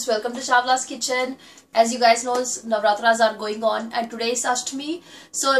Welcome to Shavla's Kitchen. As you guys know, Navratras are going on and today is Ashtami. So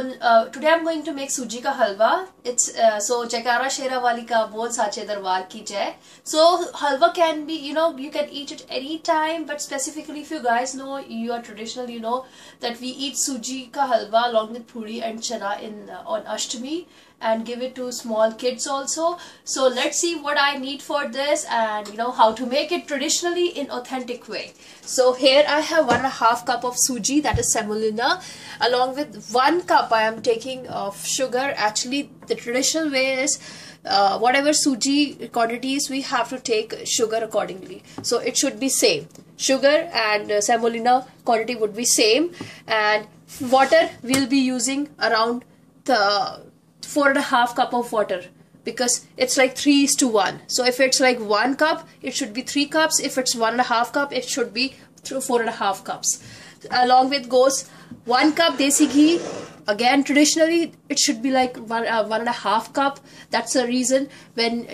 today I'm going to make suji ka halwa. It's so Jaikara Shera Wali ka bol sache darbar ki jai. So halwa can be, you can eat it any time, but specifically if you guys know you are traditional, you know that we eat suji ka halwa along with puri and chana on Ashtami and give it to small kids also. So let's see what I need for this and how to make it traditionally in authentic way. So here I have 1.5 cup of suji, that is semolina. Along with 1 cup I am taking of sugar. Actually the traditional way is whatever suji quantities we have to take sugar accordingly. So it should be same. Sugar and semolina quantity would be same, and water we'll be using around the 4.5 cup of water, because it's like 3:1. So if it's like 1 cup, it should be 3 cups. If it's 1.5 cup, it should be 4.5 cups. Along with goes 1 cup desi ghee. Again, traditionally it should be like 1.5 cup. That's the reason when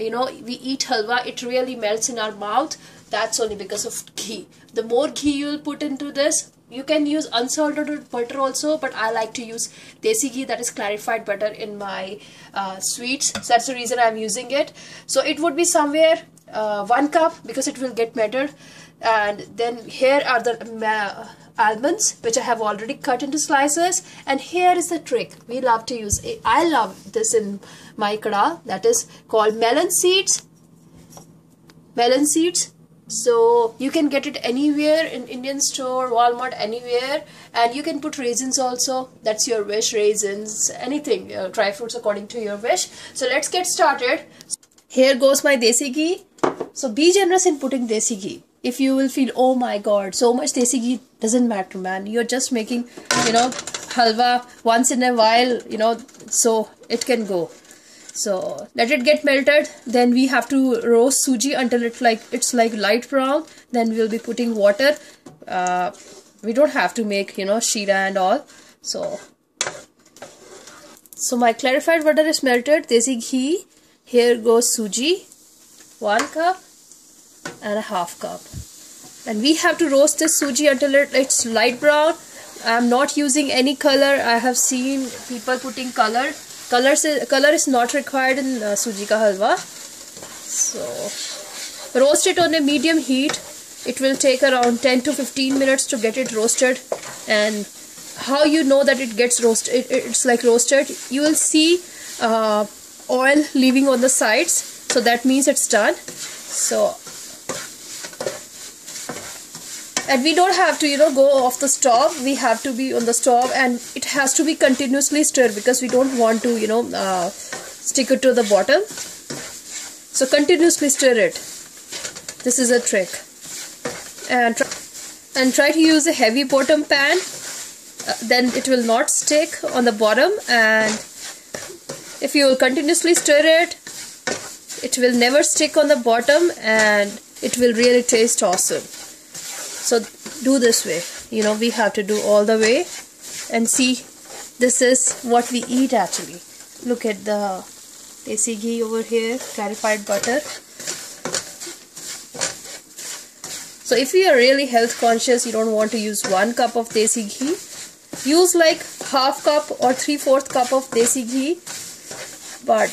we eat halwa, it really melts in our mouth. That's only because of ghee. The more ghee you'll put into this, you can use unsalted butter also, but I like to use desi ghee, that is clarified butter, in my sweets. So that's the reason I'm using it. So it would be somewhere 1 cup, because it will get melted. And then here are the almonds, which I have already cut into slices. And here is the trick we love to use. I love this in my kada, that is called melon seeds. Melon seeds. So you can get it anywhere in Indian store, Walmart, anywhere, and you can put raisins also. That's your wish. Raisins, anything, dry fruits according to your wish. So let's get started. Here goes my desi ghee. So be generous in putting desi ghee. If you will feel, oh my god, so much desi ghee, doesn't matter, man. You're just making, halwa once in a while, so it can go. So let it get melted. Then we have to roast suji until it's like light brown. Then we'll be putting water. We don't have to make sheera and all. So my clarified butter is melted. Desi ghee. Here goes suji, 1 cup and a half cup. And we have to roast this suji until it's light brown. I'm not using any color. I have seen people putting color. Color is not required in suji ka halwa. So roast it on a medium heat. It will take around 10 to 15 minutes to get it roasted. And how you know that it gets roasted, it's like roasted, you will see oil leaving on the sides. So that means it's done. So, and we don't have to go off the stove. We have to be on the stove, and it has to be continuously stirred, because we don't want to stick it to the bottom. So continuously stir it. This is a trick. And try to use a heavy bottom pan. Then it will not stick on the bottom, and if you will continuously stir it, it will never stick on the bottom, and it will really taste awesome. So do this way. We have to do all the way. And see, this is what we eat actually. Look at the desi ghee over here, clarified butter. So if you are really health conscious, you don't want to use 1 cup of desi ghee, use like half cup or 3/4 cup of desi ghee. But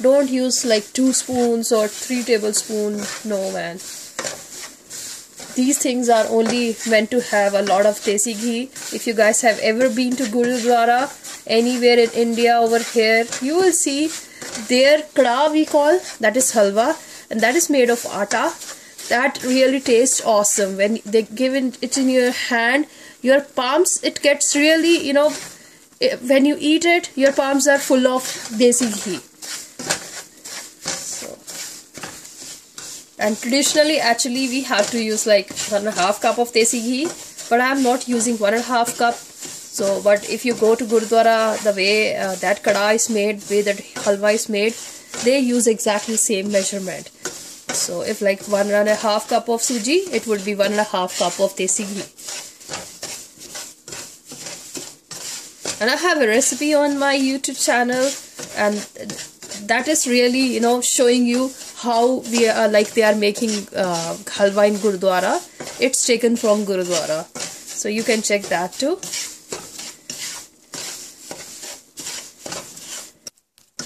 don't use like 2 spoons or 3 tablespoons. No, man. These things are only meant to have a lot of desi ghee. If you guys have ever been to Gurudwara anywhere in India over here, you will see their kada we call, that is halwa, and that is made of atta. That really tastes awesome. When they give it in your hand, your palms, it gets really, when you eat it, your palms are full of desi ghee. And traditionally, actually, we have to use like 1.5 cup of desi ghee, but I'm not using 1.5 cup. So, but if you go to Gurudwara, the way that kada is made, way that halwa is made, they use exactly same measurement. So, if like 1.5 cup of suji, it would be 1.5 cup of desi ghee. And I have a recipe on my YouTube channel, and that is really showing you how we are they are making halwa in Gurudwara. it's taken from Gurudwara. So you can check that too.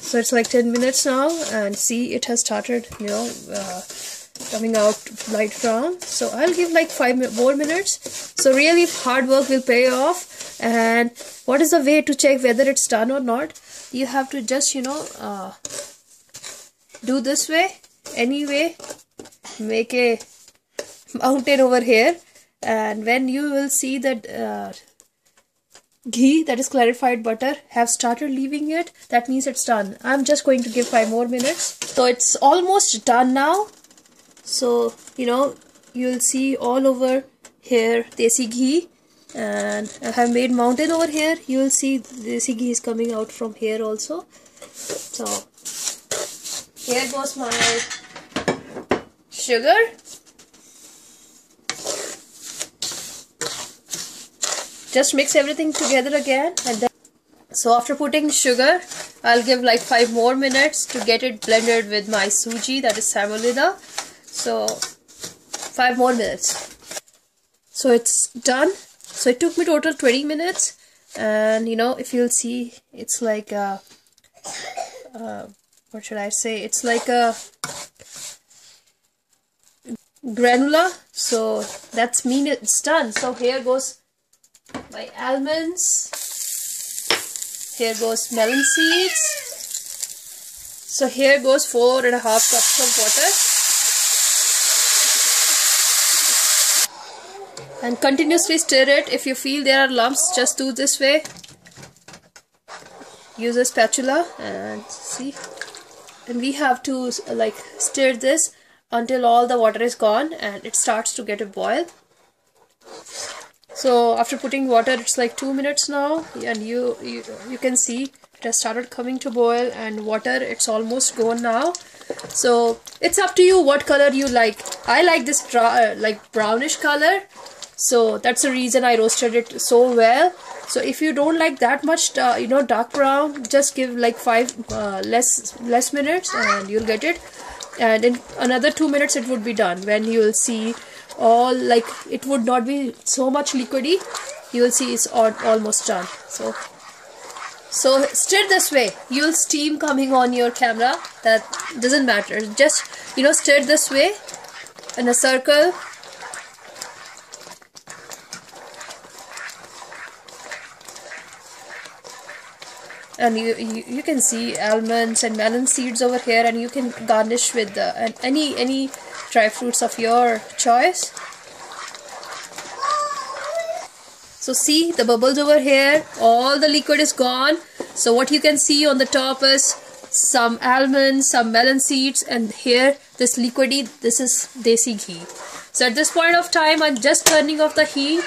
So it's like 10 minutes now, and see, it has started, you know, coming out light brown. So I'll give like 5 more minutes. So really hard work will pay off. And what is the way to check whether it's done or not? You have to just, you know, do this way, anyway, make a mountain over here, and when you will see that ghee, that is clarified butter, have started leaving it, that means it's done. I'm just going to give 5 more minutes. So it's almost done now. So, you know, you'll see all over here desi ghee, and I have made mountain over here. You will see desi ghee is coming out from here also. So here goes my sugar. Just mix everything together again, and then, so after putting sugar, I'll give like 5 more minutes to get it blended with my suji, that is semolina. So 5 more minutes. So it's done. So it took me total 20 minutes, and you know, if you'll see, it's like what should I say? It's like a granula. So that's mean it's done. So here goes my almonds, here goes melon seeds. So here goes 4.5 cups of water, and continuously stir it. If you feel there are lumps, just do this way, use a spatula, and see, and we have to like stir this until all the water is gone and it starts to get a boil. So after putting water, it's like 2 minutes now, and you can see it has started coming to boil, and water, it's almost gone now. So it's up to you what color you like. I like this like brownish color, so that's the reason I roasted it so well. So if you don't like that much you know, dark brown, just give like 5 less minutes and you'll get it. And in another 2 minutes it would be done, when you will see all, like, it would not be so much liquidy. You will see it's almost done. So stir this way. You'll steam coming on your camera, that doesn't matter. Just, you know, stir this way in a circle. And you can see almonds and melon seeds over here, and you can garnish with any dry fruits of your choice. So see the bubbles over here, all the liquid is gone. So what you can see on the top is some almonds, some melon seeds, and here this liquidy, this is desi ghee. So at this point of time, I'm just turning off the heat,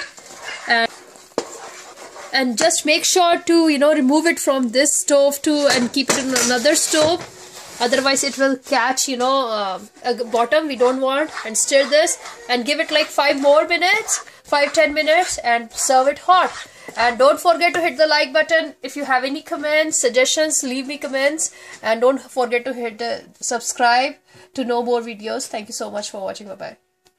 and just make sure to, you know, remove it from this stove too and keep it in another stove, otherwise it will catch, you know, a bottom we don't want. And stir this and give it like 5 more minutes, 5-10 minutes, and serve it hot. And don't forget to hit the like button. If you have any comments, suggestions, leave me comments, and don't forget to hit the subscribe to know more videos. Thank you so much for watching. Bye bye.